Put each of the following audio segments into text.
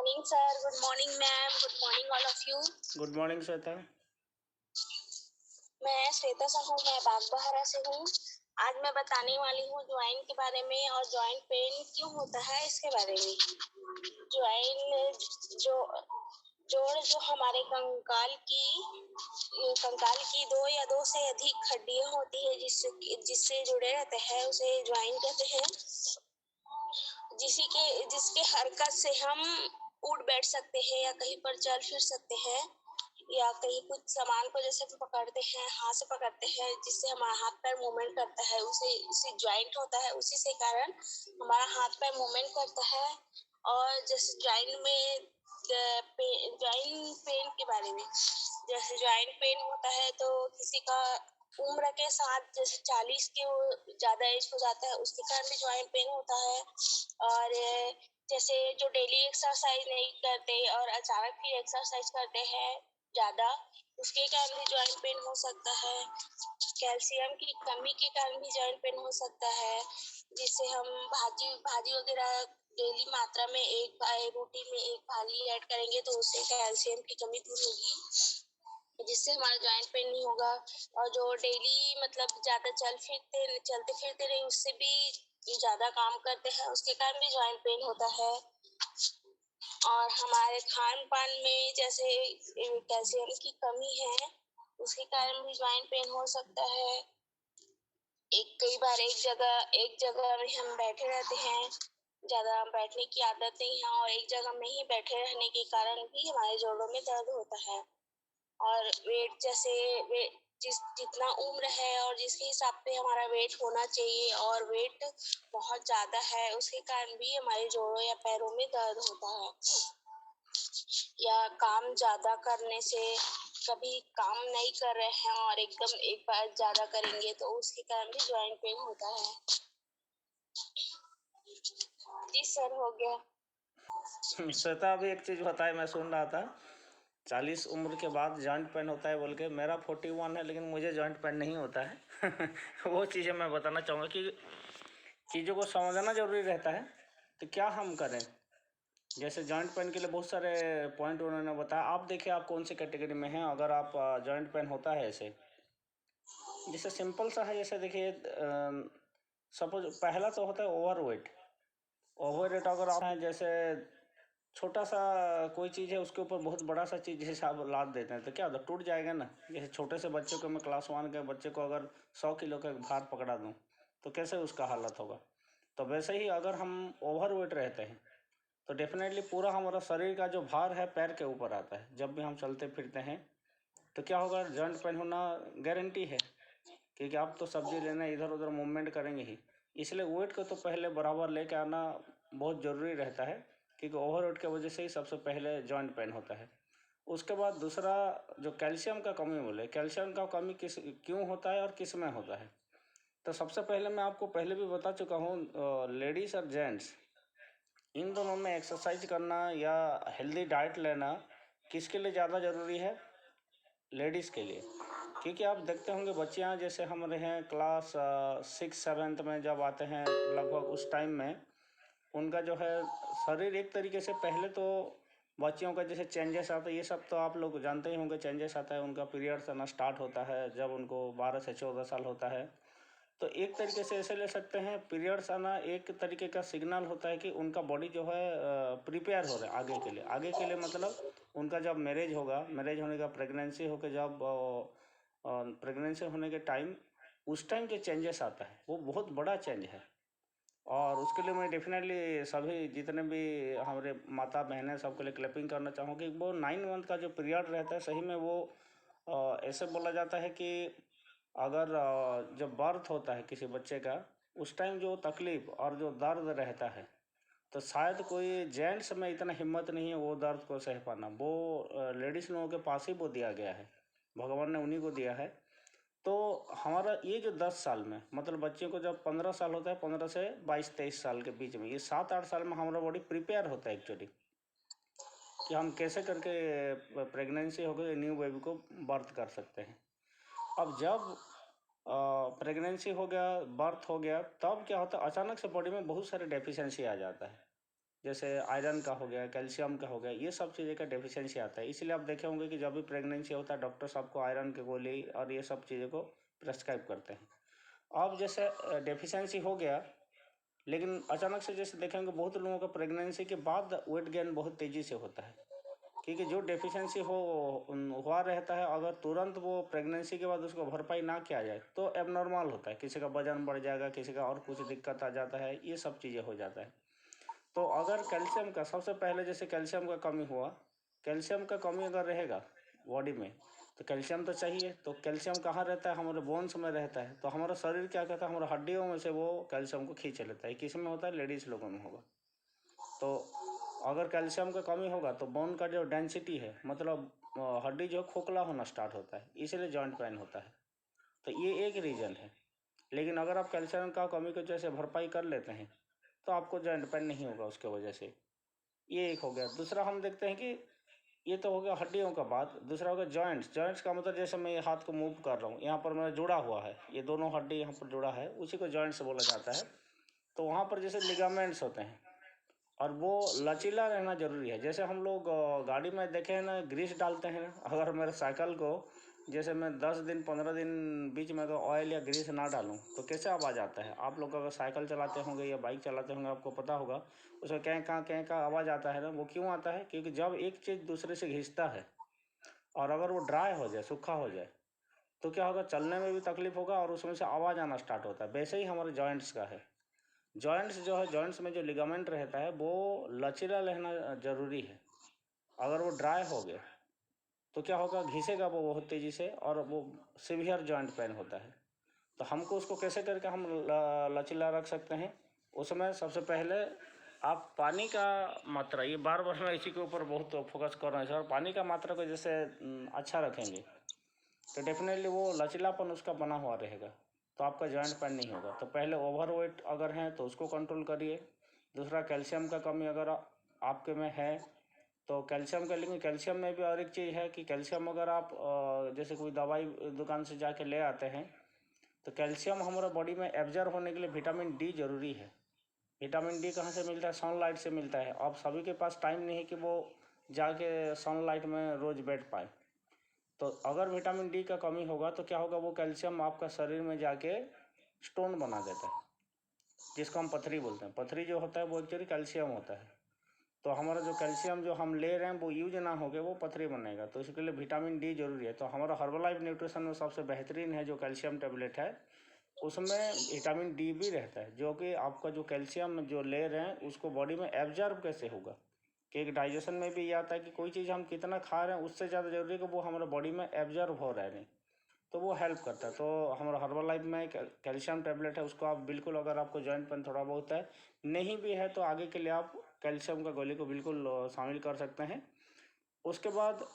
morning, sir. Good morning, ma'am. Good morning, all of you. Good morning Shweta. मैं Shweta sir हूँ, मैं बागबहरा से हूँ। आज मैं बताने वाली हूँ ज्वाइन के बारे में और ज्वाइंट पेन क्यों होता है इसके बारे में। ज्वाइन जोड़ जो हमारे कंकाल की 2 या 2 से अधिक हड्डियां होती है जिससे जुड़े रहते हैं उसे ज्वाइन कहते हैं। जिसके हरकत से हम उठ बैठ सकते हैं या कहीं पर चल फिर सकते हैं या कहीं कुछ सामान को जैसे पकड़ते हैं, हाथ से पकड़ते हैं, जिससे हमारा हाथ पैर मूवमेंट करता है, उसे ज्वाइंट होता है। उसी से कारण हमारा हाथ पैर मूवमेंट करता है। और जैसे ज्वाइंट पेन के बारे में, जैसे ज्वाइंट पेन होता है तो किसी का उम्र के साथ जैसे 40 के ज्यादा एज हो जाता है उसके कारण भी ज्वाइंट पेन होता है। और जैसे जो डेली एक्सरसाइज नहीं करते और अचानक फिर एक्सरसाइज करते हैं ज्यादा, उसके कारण भी ज्वाइंट पेन हो सकता है। कैल्शियम की कमी के कारण भी ज्वाइंट पेन हो सकता है। जिससे हम भाजी वगैरह डेली मात्रा में रोटी में एक भाजी ऐड करेंगे तो उससे कैल्शियम की कमी दूर होगी, जिससे हमारा ज्वाइंट पेन नहीं होगा। और जो डेली मतलब ज्यादा चलते फिरते रहे उससे भी ज्यादा काम करते हैं उसके कारण भी ज्वाइंट पेन होता है। और हमारे खान पान में जैसे कैल्शियम की कमी है उसके कारण भी ज्वाइंट पेन हो सकता है। कई बार एक जगह में हम बैठे रहते हैं, ज्यादा बैठने की आदत नहीं है और एक जगह में ही बैठे रहने के कारण भी हमारे जोड़ों में दर्द होता है। और जितना उम्र है और जिसके हिसाब पे हमारा वेट होना चाहिए और वेट बहुत ज्यादा है उसके कारण भी हमारे जोड़ों या पैरों में दर्द होता है। या काम ज्यादा करने से, कभी काम नहीं कर रहे हैं और एकदम एक बार ज्यादा करेंगे तो उसके कारण भी ज्वाइंट पेन होता है। जी सर, हो गया। श्वेता अभी एक चीज़ बताए, मैं सुन रहा था 40 उम्र के बाद जॉइंट पेन होता है बोल के। मेरा 41 है लेकिन मुझे जॉइंट पेन नहीं होता है। वो चीज़ें मैं बताना चाहूँगा कि चीज़ों को समझना ज़रूरी रहता है। तो क्या हम करें, जैसे जॉइंट पेन के लिए बहुत सारे पॉइंट उन्होंने बताया। आप देखिए आप कौन सी कैटेगरी में हैं। अगर आप जॉइंट पेन होता है ऐसे, जैसे सिंपल सा है, जैसे देखिए सपोज पहला तो होता है ओवर वेट अगर आप हैं, जैसे छोटा सा कोई चीज़ है उसके ऊपर बहुत बड़ा सा चीज़ जैसे आप लाद देते हैं तो क्या होता है, टूट जाएगा ना। जैसे छोटे से बच्चे को, मैं क्लास 1 के बच्चे को अगर 100 किलो का भार पकड़ा दूँ तो कैसे उसका हालत होगा। तो वैसे ही अगर हम ओवर वेट रहते हैं तो डेफिनेटली पूरा हमारा शरीर का जो भार है पैर के ऊपर आता है। जब भी हम चलते फिरते हैं तो क्या होगा, जॉइंट पेन होना गारंटी है, क्योंकि आप तो सब्जी लेना इधर उधर मूवमेंट करेंगे ही। इसलिए वेट को तो पहले बराबर लेके आना बहुत ज़रूरी रहता है, क्योंकि ओवर वेट की वजह से ही सबसे पहले जॉइंट पेन होता है। उसके बाद दूसरा जो कैल्शियम का कमी बोले, कैल्शियम का कमी क्यों होता है और किस में होता है। तो सबसे पहले मैं आपको पहले भी बता चुका हूँ, लेडीज़ और जेंट्स इन दोनों में एक्सरसाइज करना या हेल्दी डाइट लेना किसके लिए ज़्यादा ज़रूरी है, लेडीज़ के लिए। क्योंकि आप देखते होंगे बच्चियां जैसे हम रहे हैं क्लास 6-7 में जब आते हैं लगभग उस टाइम में उनका जो है शरीर एक तरीके से, पहले तो बच्चियों का जैसे चेंजेस आता है, ये सब तो आप लोग जानते ही होंगे। चेंजेस आता है, उनका पीरियड्स आना स्टार्ट होता है जब उनको 12 से 14 साल होता है। तो एक तरीके से ऐसे ले सकते हैं, पीरियड्स आना एक तरीके का सिग्नल होता है कि उनका बॉडी जो है प्रिपेयर हो रहा है आगे के लिए मतलब उनका जब मैरिज होने का, प्रेगनेंसी होकर जब प्रेगनेंसी होने के टाइम, उस टाइम जो चेंजेस आता है वो बहुत बड़ा चेंज है। और उसके लिए मैं डेफिनेटली सभी जितने भी हमारे माता बहनें सबके लिए क्लैपिंग करना चाहूँगी। वो 9 मंथ का जो पीरियड रहता है सही में वो ऐसे बोला जाता है कि अगर जब बर्थ होता है किसी बच्चे का, उस टाइम जो तकलीफ़ और जो दर्द रहता है तो शायद कोई जेंट्स में इतना हिम्मत नहीं है वो दर्द को सह पाना। वो लेडीज़ लोगों के पास ही वो दिया गया है, भगवान ने उन्हीं को दिया है। तो हमारा ये जो 10 साल में, मतलब बच्चे को जब 15 साल होता है, 15 से 22-23 साल के बीच में, ये 7-8 साल में हमारा बॉडी प्रिपेयर होता है एक्चुअली कि हम कैसे करके प्रेगनेंसी हो गई न्यू बेबी को बर्थ कर सकते हैं। अब जब प्रेगनेंसी हो गया, बर्थ हो गया, तब क्या होता है, अचानक से बॉडी में बहुत सारे डेफिशिएंसी आ जाता है। जैसे आयरन का हो गया, कैल्शियम का हो गया, ये सब चीज़ें का डेफिशिएंसी आता है। इसलिए आप देखे होंगे कि जब भी प्रेगनेंसी होता है डॉक्टर आपको आयरन की गोली और ये सब चीज़ों को प्रेस्क्राइब करते हैं। अब जैसे डेफिशिएंसी हो गया, लेकिन अचानक से जैसे देखेंगे बहुत लोगों का प्रेगनेंसी के बाद वेट गेन बहुत तेज़ी से होता है, क्योंकि जो डेफिशिएंसी हुआ रहता है, अगर तुरंत वो प्रेगनेंसी के बाद उसको भरपाई ना किया जाए तो एबनॉर्मल होता है। किसी का वजन बढ़ जाएगा, किसी का और कुछ दिक्कत आ जाता है, ये सब चीज़ें हो जाता है। तो अगर कैल्शियम का सबसे पहले जैसे कैल्शियम का कमी हुआ, कैल्शियम का कमी अगर रहेगा बॉडी में तो कैल्शियम तो चाहिए। तो कैल्शियम कहाँ रहता है? हमारे बोन्स में रहता है। तो हमारा शरीर क्या करता है? हमारे हड्डियों में से वो कैल्शियम को खींच लेता है। किस में होता है? लेडीज़ लोगों में होगा। तो अगर कैल्शियम का कमी होगा तो बोन का जो डेंसिटी है, मतलब हड्डी जो खोखला होना स्टार्ट होता है, इसीलिए जॉइंट पेन होता है। तो ये एक रीज़न है। लेकिन अगर आप कैल्शियम का कमी की वजह से भरपाई कर लेते हैं तो आपको जॉइंट पेन नहीं होगा उसके वजह से। ये एक हो गया। दूसरा हम देखते हैं कि ये तो हो गया हड्डियों का बात। दूसरा हो गया जॉइंट्स। जॉइंट्स का मतलब जैसे मैं ये हाथ को मूव कर रहा हूँ, यहाँ पर मैं जुड़ा हुआ है, ये दोनों हड्डी यहाँ पर जुड़ा है, उसी को जॉइंट्स बोला जाता है। तो वहाँ पर जैसे लिगामेंट्स होते हैं और वो लचीला रहना जरूरी है। जैसे हम लोग गाड़ी में देखे हैं ना, ग्रीस डालते हैं ना, अगर मेरे साइकिल को जैसे मैं 10 दिन 15 दिन बीच में अगर ऑयल या ग्रीस ना डालूं तो कैसे आवाज़ आता है? आप लोग अगर साइकिल चलाते होंगे या बाइक चलाते होंगे आपको पता होगा, उसमें कहीं का आवाज़ आता है ना। वो क्यों आता है? क्योंकि जब एक चीज़ दूसरे से घिसता है और अगर वो ड्राई हो जाए, सूखा हो जाए, तो क्या होगा? चलने में भी तकलीफ होगा और उसमें से आवाज़ आना स्टार्ट होता है। वैसे ही हमारे जॉइंट्स का है। जॉइंट्स जो है, जॉइंट्स में जो लिगामेंट रहता है वो लचीला रहना जरूरी है। अगर वो ड्राई हो गया तो क्या होगा? घिसेगा वो बहुत तेज़ी से और वो सीवियर जॉइंट पेन होता है। तो हमको उसको कैसे करके हम लचीला रख सकते हैं? उसमें सबसे पहले आप पानी का मात्रा, ये बार बार मैं इसी के ऊपर बहुत फोकस कर रहा हूँ सर। पानी का मात्रा को जैसे अच्छा रखेंगे तो डेफिनेटली वो लचीलापन उसका बना हुआ रहेगा, तो आपका जॉइंट पेन नहीं होगा। तो पहले ओवरवेट अगर हैं तो उसको कंट्रोल करिए। दूसरा कैल्शियम का कमी अगर आपके में है तो कैल्शियम का, लेकिन कैल्शियम में भी और एक चीज़ है कि कैल्शियम अगर आप जैसे कोई दवाई दुकान से जाके ले आते हैं तो कैल्शियम हमारे बॉडी में एब्जॉर्ब होने के लिए विटामिन डी जरूरी है। विटामिन डी कहाँ से मिलता है? सनलाइट से मिलता है। अब सभी के पास टाइम नहीं है कि वो जाके सनलाइट में रोज़ बैठ पाए। तो अगर विटामिन डी का कमी होगा तो क्या होगा? वो कैल्शियम आपका शरीर में जाके स्टोन बना देता है, जिसको हम पथरी बोलते हैं। पथरी जो होता है वो एक्चुअली कैल्शियम होता है। तो हमारा जो कैल्शियम जो हम ले रहे हैं वो यूज ना हो गया, वो पथरी बनेगा। तो इसके लिए विटामिन डी जरूरी है। तो हमारा हर्बलाइफ न्यूट्रिशन में सबसे बेहतरीन है जो कैल्शियम टेबलेट है, उसमें विटामिन डी भी रहता है, जो कि आपका जो कैल्शियम जो ले रहे हैं उसको बॉडी में एब्जॉर्ब कैसे होगा। कि एक डाइजेशन में भी ये आता है कि कोई चीज़ हम कितना खा रहे हैं उससे ज़्यादा जरूरी है कि वो हमारे बॉडी में एब्जॉर्ब हो रहा है नहीं, तो वो हेल्प करता है। तो हमारा हर्बल लाइफ में कैल्शियम टेबलेट है, उसको आप बिल्कुल, अगर आपको जॉइंट पेन थोड़ा बहुत है, नहीं भी है तो आगे के लिए आप कैल्शियम का गोली को बिल्कुल शामिल कर सकते हैं। उसके बाद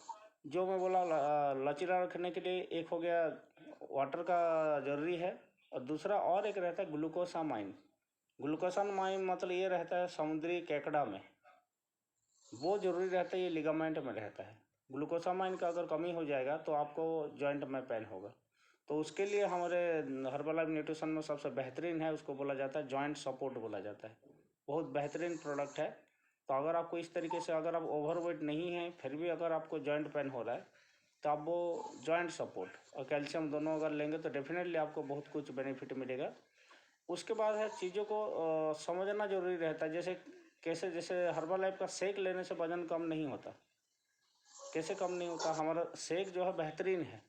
जो मैं बोला लचीला रखने के लिए, एक हो गया वाटर का ज़रूरी है, और दूसरा और एक रहता है ग्लूकोसामाइन। ग्लूकोसामाइन मतलब ये रहता है समुद्री केकड़ा में, वो ज़रूरी रहता है, ये लिगामेंट में रहता है। ग्लूकोसामाइन का अगर कमी हो जाएगा तो आपको जॉइंट में पेन होगा। तो उसके लिए हमारे हर्बलाइफ न्यूट्रिशन में सबसे बेहतरीन है, उसको बोला जाता है जॉइंट सपोर्ट बोला जाता है। बहुत बेहतरीन प्रोडक्ट है। तो अगर आपको इस तरीके से, अगर आप ओवरवेट नहीं हैं फिर भी अगर आपको जॉइंट पेन हो रहा है तो आप वो जॉइंट सपोर्ट और कैल्शियम दोनों अगर लेंगे तो डेफिनेटली आपको बहुत कुछ बेनिफिट मिलेगा। उसके बाद है चीज़ों को समझना जरूरी रहता है। जैसे कैसे, जैसे हर्बल लाइफ का शेक लेने से वजन कम नहीं होता। कैसे कम नहीं होता? हमारा शेक जो है बेहतरीन है।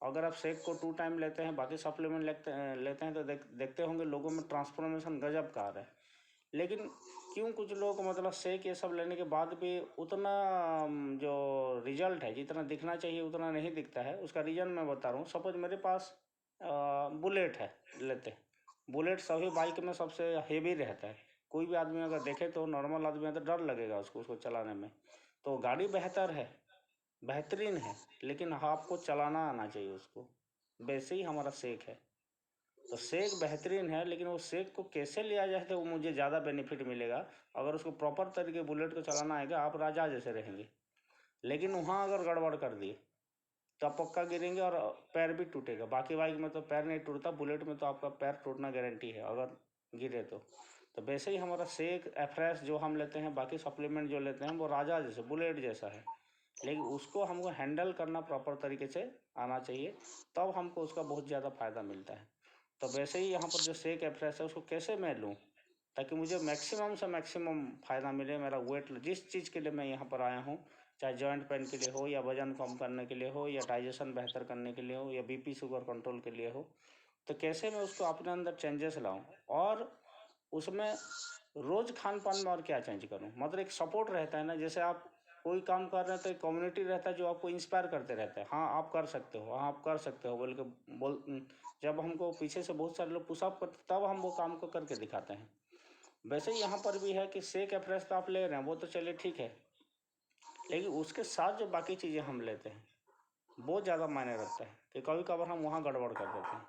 अगर आप शेक को 2 टाइम लेते हैं, बाकी सप्लीमेंट लेते हैं तो देखते होंगे लोगों में ट्रांसफॉर्मेशन गजब का आ रहा है। लेकिन क्यों कुछ लोग मतलब शेक ये सब लेने के बाद भी उतना जो रिजल्ट है जितना दिखना चाहिए उतना नहीं दिखता है? उसका रीज़न मैं बता रहा हूँ। सपोज मेरे पास बुलेट है, लेते हैं। बुलेट सभी बाइक में सबसे हेवी रहता है। कोई भी आदमी अगर देखे तो, नॉर्मल आदमी है तो डर लगेगा उसको चलाने में। तो गाड़ी बेहतर है, बेहतरीन है, लेकिन आपको चलाना आना चाहिए उसको। वैसे ही हमारा शेक है। तो शेक बेहतरीन है, लेकिन वो शेक को कैसे लिया जाए तो वो मुझे ज़्यादा बेनिफिट मिलेगा। अगर उसको प्रॉपर तरीके बुलेट को चलाना आएगा, आप राजा जैसे रहेंगे। लेकिन वहाँ अगर गड़बड़ कर दिए तो आप पक्का गिरेंगे और पैर भी टूटेगा। बाकी बाइक में तो पैर नहीं टूटता, बुलेट में तो आपका पैर टूटना गारंटी है अगर गिरे तो। तो वैसे ही हमारा सेक एफ्रेश जो हम लेते हैं, बाकी सप्लीमेंट जो लेते हैं, वो राजा जैसे बुलेट जैसा है, लेकिन उसको हमको हैंडल करना प्रॉपर तरीके से आना चाहिए, तब हमको उसका बहुत ज़्यादा फ़ायदा मिलता है। तो वैसे ही यहाँ पर जो सेक एफ्रेश है उसको कैसे मैं लूँ ताकि मुझे मैक्सिमम से मैक्सिमम फ़ायदा मिले, मेरा वेट जिस चीज़ के लिए मैं यहाँ पर आया हूँ, चाहे जॉइंट पेन के लिए हो या वजन कम करने के लिए हो या डाइजेशन बेहतर करने के लिए हो या बीपी शुगर कंट्रोल के लिए हो, तो कैसे मैं उसको अपने अंदर चेंजेस लाऊं और उसमें रोज़ खान पान में और क्या चेंज करूं। मतलब एक सपोर्ट रहता है ना, जैसे आप कोई काम कर रहे हैं तो एक कम्युनिटी रहता है जो आपको इंस्पायर करते रहता है, हाँ आप कर सकते हो, हाँ आप कर सकते हो बोल के बोल। जब हमको पीछे से बहुत सारे लोग पुशअप करते तब हम वो काम को करके दिखाते हैं। वैसे ही यहाँ पर भी है कि सेक एफ्रेश तो आप ले रहे हैं वो तो चलिए ठीक है, लेकिन उसके साथ जो बाकी चीज़ें हम लेते हैं बहुत ज़्यादा मायने रखता है कि कभी कभार हम वहाँ गड़बड़ कर देते हैं।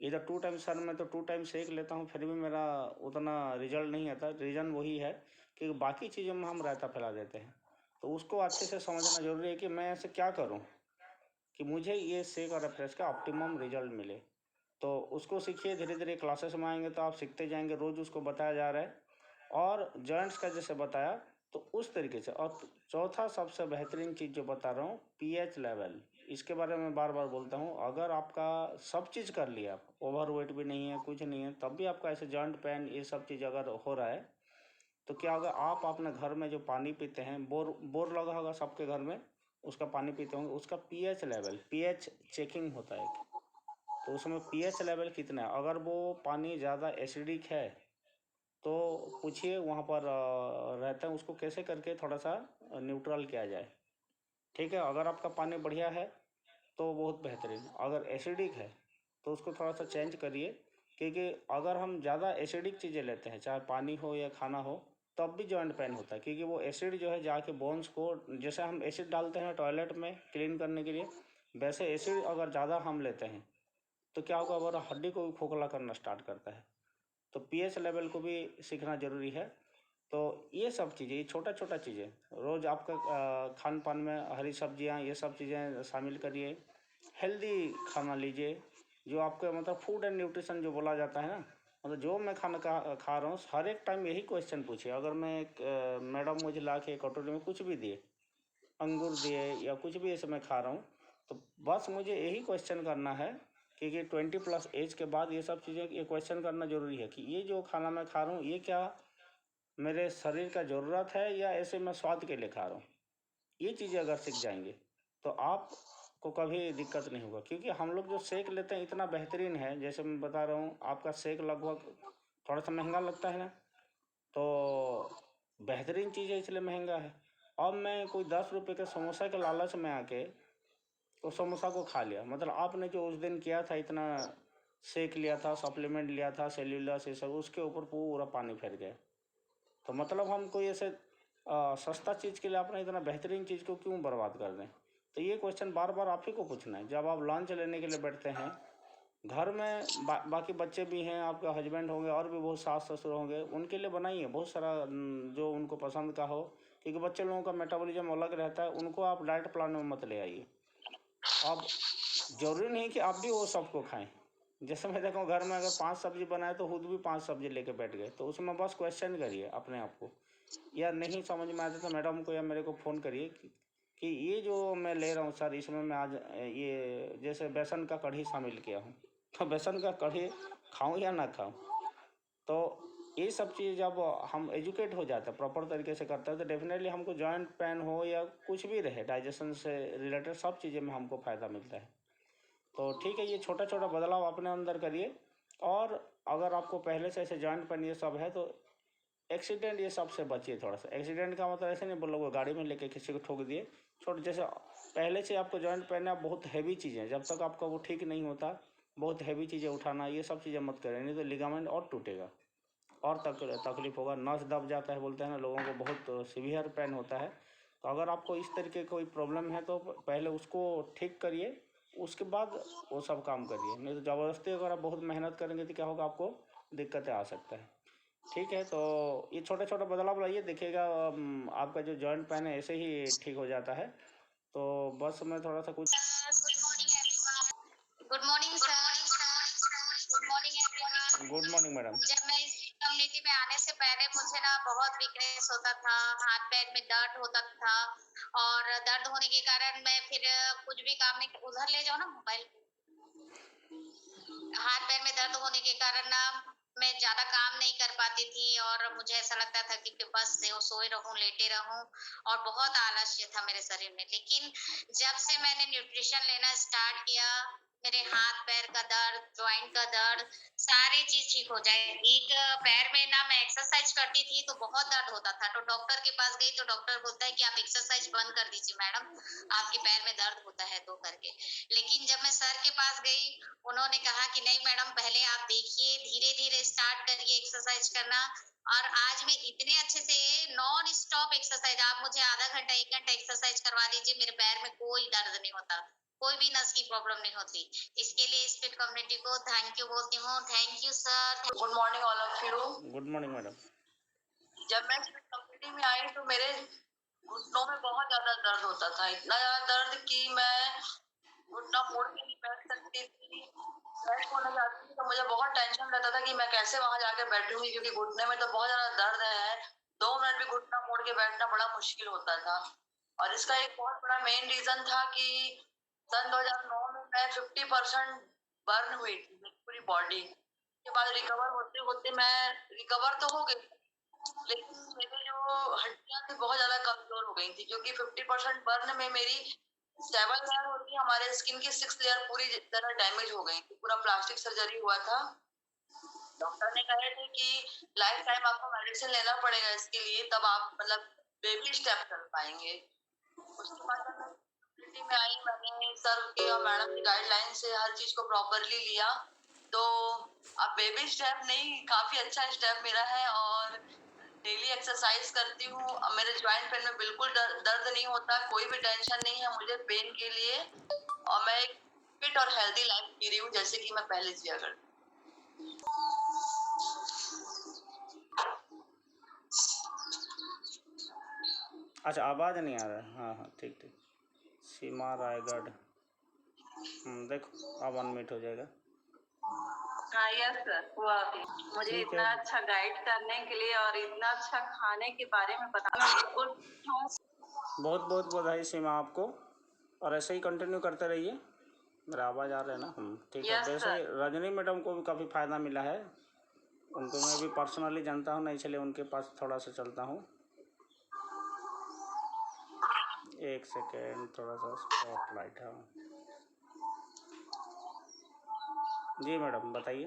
इधर 2 टाइम सर मैं तो 2 टाइम सेक लेता हूँ, फिर भी मेरा उतना रिजल्ट नहीं आता। रीज़न वही है कि बाकी चीज़ों में हम रायता फैला देते हैं। तो उसको अच्छे से समझना ज़रूरी है कि मैं ऐसे क्या करूँ कि मुझे ये सेक और रिफ्रेश का ऑप्टिमम रिजल्ट मिले। तो उसको सीखिए, धीरे धीरे क्लासेस में आएंगे तो आप सीखते जाएंगे, रोज़ उसको बताया जा रहा है। और जॉइंट्स का जैसे बताया तो उस तरीके से। और चौथा सबसे बेहतरीन चीज़ जो बता रहा हूँ, पीएच लेवल, इसके बारे में बार बार बोलता हूँ। अगर आपका सब चीज़ कर लिया, आप ओवरवेट भी नहीं है, कुछ नहीं है, तब भी आपका ऐसे जॉइंट पेन ये सब चीज़ अगर हो रहा है, तो क्या होगा, आप अपने घर में जो पानी पीते हैं, बोर बोर लगा होगा सबके घर में, उसका पानी पीते होंगे, उसका पीएच लेवल, पीएच चेकिंग होता है एक। तो उसमें पीएच लेवल कितना है, अगर वो पानी ज़्यादा एसिडिक है तो पूछिए वहाँ पर रहते हैं उसको कैसे करके थोड़ा सा न्यूट्रल किया जाए। ठीक है, अगर आपका पानी बढ़िया है तो बहुत बेहतरीन, अगर एसिडिक है तो उसको थोड़ा सा चेंज करिए, क्योंकि अगर हम ज़्यादा एसिडिक चीज़ें लेते हैं, चाहे पानी हो या खाना हो, तब भी जॉइंट पेन होता है। क्योंकि वो एसिड जो है जाके बोन्स को, जैसे हम एसिड डालते हैं टॉयलेट में क्लीन करने के लिए, वैसे एसिड अगर ज़्यादा हम लेते हैं तो क्या होगा, हमारा हड्डी को भी खोखला करना स्टार्ट करता है। तो पीएच लेवल को भी सीखना ज़रूरी है। तो ये सब चीज़ें, ये छोटा छोटा चीज़ें रोज़ आपका खान पान में हरी सब्जियां, ये सब चीज़ें शामिल करिए। हेल्दी खाना लीजिए, जो आपके मतलब फूड एंड न्यूट्रिशन जो बोला जाता है ना, मतलब जो मैं खाना खा रहा हूँ, हर एक टाइम यही क्वेश्चन पूछिए। अगर मैं मैडम मुझे ला के कटोरी में कुछ भी दिए, अंगूर दिए या कुछ भी ऐसे मैं खा रहा हूँ, तो बस मुझे यही क्वेश्चन करना है, क्योंकि 20+ एज के बाद ये सब चीज़ें ये क्वेश्चन करना ज़रूरी है कि ये जो खाना मैं खा रहा हूँ ये क्या मेरे शरीर का ज़रूरत है या ऐसे मैं स्वाद के लिए खा रहा हूँ। ये चीज़ें अगर सीख जाएंगे तो आपको कभी दिक्कत नहीं होगा। क्योंकि हम लोग जो सेक लेते हैं इतना बेहतरीन है, जैसे मैं बता रहा हूँ, आपका सेक लगभग थोड़ा सा महंगा लगता है ना, तो बेहतरीन चीज़ है इसलिए महंगा है। अब मैं कोई 10 रुपये के समोसा के लालच में आके तो समोसा को खा लिया, मतलब आपने जो उस दिन किया था, इतना सेक लिया था, सप्लीमेंट लिया था, सेल्यूलस ये सब, उसके ऊपर पूरा पानी फेर गया। तो मतलब हम कोई ऐसे सस्ता चीज़ के लिए अपना इतना बेहतरीन चीज़ को क्यों बर्बाद कर दें। तो ये क्वेश्चन बार बार आप ही को पूछना है जब आप लंच लेने के लिए बैठते हैं। घर में बाकी बच्चे भी हैं, आपके हस्बैंड होंगे और भी बहुत सास ससुर होंगे, उनके लिए बनाइए बहुत सारा जो उनको पसंद का हो, क्योंकि बच्चे लोगों का मेटाबॉलिज्म अलग रहता है, उनको आप डाइट प्लान में मत ले आइए। अब जरूरी नहीं कि आप भी वो सबको खाएं। जैसे मैं देखो घर में अगर 5 सब्जी बनाए तो खुद भी 5 सब्जी लेके बैठ गए, तो उसमें बस क्वेश्चन करिए अपने आप को, या नहीं समझ में आते तो मैडम को या मेरे को फ़ोन करिए कि ये जो मैं ले रहा हूँ सर, इसमें मैं आज ये जैसे बेसन का कढ़ी शामिल किया हूँ, तो बेसन का कढ़ी खाऊँ या ना खाऊँ। तो ये सब चीज़ जब हम एजुकेट हो जाते हैं, प्रॉपर तरीके से करते हैं, तो डेफिनेटली हमको जॉइंट पेन हो या कुछ भी रहे, डाइजेशन से रिलेटेड सब चीज़ें में हमको फ़ायदा मिलता है। तो ठीक है, ये छोटा छोटा बदलाव अपने अंदर करिए। और अगर आपको पहले से ऐसे जॉइंट पेन ये सब है तो एक्सीडेंट ये सब से बचिए थोड़ा सा। एक्सीडेंट का मतलब ऐसे नहीं बोल वो गाड़ी में लेके किसी को ठोक दिए, छोटे जैसे पहले से आपको जॉइंट पेन है, बहुत हैवी चीज़ें, जब तक आपका वो ठीक नहीं होता, बहुत हैवी चीज़ें उठाना ये सब चीज़ें मत करें, नहीं तो लिगामेंट और टूटेगा और तकलीफ होगा, नस दब जाता है, बोलते हैं ना, लोगों को बहुत सीवियर पेन होता है। तो अगर आपको इस तरीके कोई प्रॉब्लम है तो पहले उसको ठीक करिए, उसके बाद वो सब काम करिए, नहीं तो ज़बरदस्ती अगर आप बहुत मेहनत करेंगे तो क्या होगा, आपको दिक्कतें आ सकता है। ठीक है, तो ये छोटा छोटा बदलाव लाइए, देखिएगा आपका जो जॉइंट पेन है ऐसे ही ठीक हो जाता है। तो बस मैं थोड़ा सा कुछ good morning sir. Good morning everyone. Good morning madam. जब मैं इस कम्युनिटी में आने से से पहले मुझे ना बहुत वीकनेस होता था, हाथ पैर में दर्द होता था, और दर्द होने के कारण मैं फिर कुछ भी काम नहीं, उधर ले जाओ ना मोबाइल, हाथ पैर में दर्द होने के कारण ना मैं ज्यादा काम नहीं कर पाती थी, और मुझे ऐसा लगता था कि बस से सोए रहूं, लेटे रहूं, और बहुत आलस्य था मेरे शरीर में। लेकिन जब से मैंने न्यूट्रिशन लेना स्टार्ट किया, मेरे हाथ पैर का दर्द, जॉइंट का दर्द, सारी चीज ठीक हो जाए। एक पैर में ना मैं एक्सरसाइज करती थी तो बहुत दर्द होता था, तो डॉक्टर के पास गई तो डॉक्टर बोलता है कि आप एक्सरसाइज बंद कर दीजिए मैडम, आपके पैर में दर्द होता है तो करके। लेकिन जब मैं सर के पास गई, उन्होंने कहा कि नहीं मैडम, पहले आप देखिए, धीरे धीरे स्टार्ट करिए एक्सरसाइज करना। और आज मैं इतने अच्छे से नॉन स्टॉप एक्सरसाइज, आप मुझे आधा घंटा 1 घंटा एक्सरसाइज करवा दीजिए, मेरे पैर में कोई दर्द नहीं होता, कोई भी नस की प्रॉब्लम नहीं होती। इसके लिए स्पिरिट कम्युनिटी को थैंक यू बोलती हूँ। Thank you sir. Good morning all of you. Good morning madam. जब मैं स्पिरिट कम्युनिटी में आई तो मेरे घुटनों में बहुत ज्यादा दर्द होता था, इतना ज्यादा दर्द कि मैं घुटना मोड़ के नहीं बैठ सकती थी। फ्रेश होने जाती थी तो मुझे बहुत टेंशन रहता था कि मैं कैसे वहां जाके बैठूंगी, क्योंकि घुटने में तो बहुत ज्यादा दर्द है, 2 मिनट भी घुटना मोड़ के बैठना बड़ा मुश्किल होता था। और इसका एक बहुत बड़ा मेन रीजन था कि सन 2009 में मैं 50% बर्न हुई थी मेरी पूरी बॉडी के बाद। रिकवर होते होते मैं रिकवर तो हो गई, लेकिन मेरी जो हड्डियां थी बहुत ज्यादा कमजोर हो गई थी, क्योंकि 50% बर्न में मेरी 7 लेयर होती है, हमारे स्किन की 6 लेयर पूरी तरह डैमेज हो गई थी, पूरा प्लास्टिक सर्जरी हुआ था। डॉक्टर ने कहे थे कि लाइफ टाइम आपको मेडिसिन लेना पड़ेगा इसके लिए, तब आप मतलब बेबी स्टेप कर पाएंगे। उसके बाद जब मैं कम्युनिटी में आई, मैंने सर के और मैडम की गाइडलाइन से हर चीज को प्रॉपरली लिया, तो अब बेबी स्टेप नहीं, काफी अच्छा स्टेप मेरा है। और डेली एक्सरसाइज करती हूँ, अब मेरे ज्वाइंट पेन में बिल्कुल दर्द नहीं होता, कोई भी टेंशन नहीं है मुझे पेन के लिए, और मैं एक फिट और हेल्दी लाइफ जी रही हूँ जैसे कि मैं पहले जिया करती। अच्छा, आवाज़ नहीं आ रहा है। हाँ हाँ, ठीक ठीक। सीमा रायगढ़, देखो अब अनम्यूट हो जाएगा। हाँ यस सर, हुआ अभी। मुझे ठीक इतना है, अच्छा गाइड करने के लिए और इतना अच्छा खाने के बारे में बताना, बिल्कुल बहुत बहुत बधाई सीमा आपको, और ऐसे ही कंटिन्यू करते रहिए। मेरा आवाज़ आ रहा है ना? ठीक है। यस वैसे सर। रजनी मैडम को भी काफ़ी फ़ायदा मिला है, उनको मैं भी पर्सनली जानता हूँ, नहीं चलिए उनके पास थोड़ा सा चलता हूँ। एक सेकेंड, थोड़ा सा स्पॉटलाइट है। जी मैडम बताइए।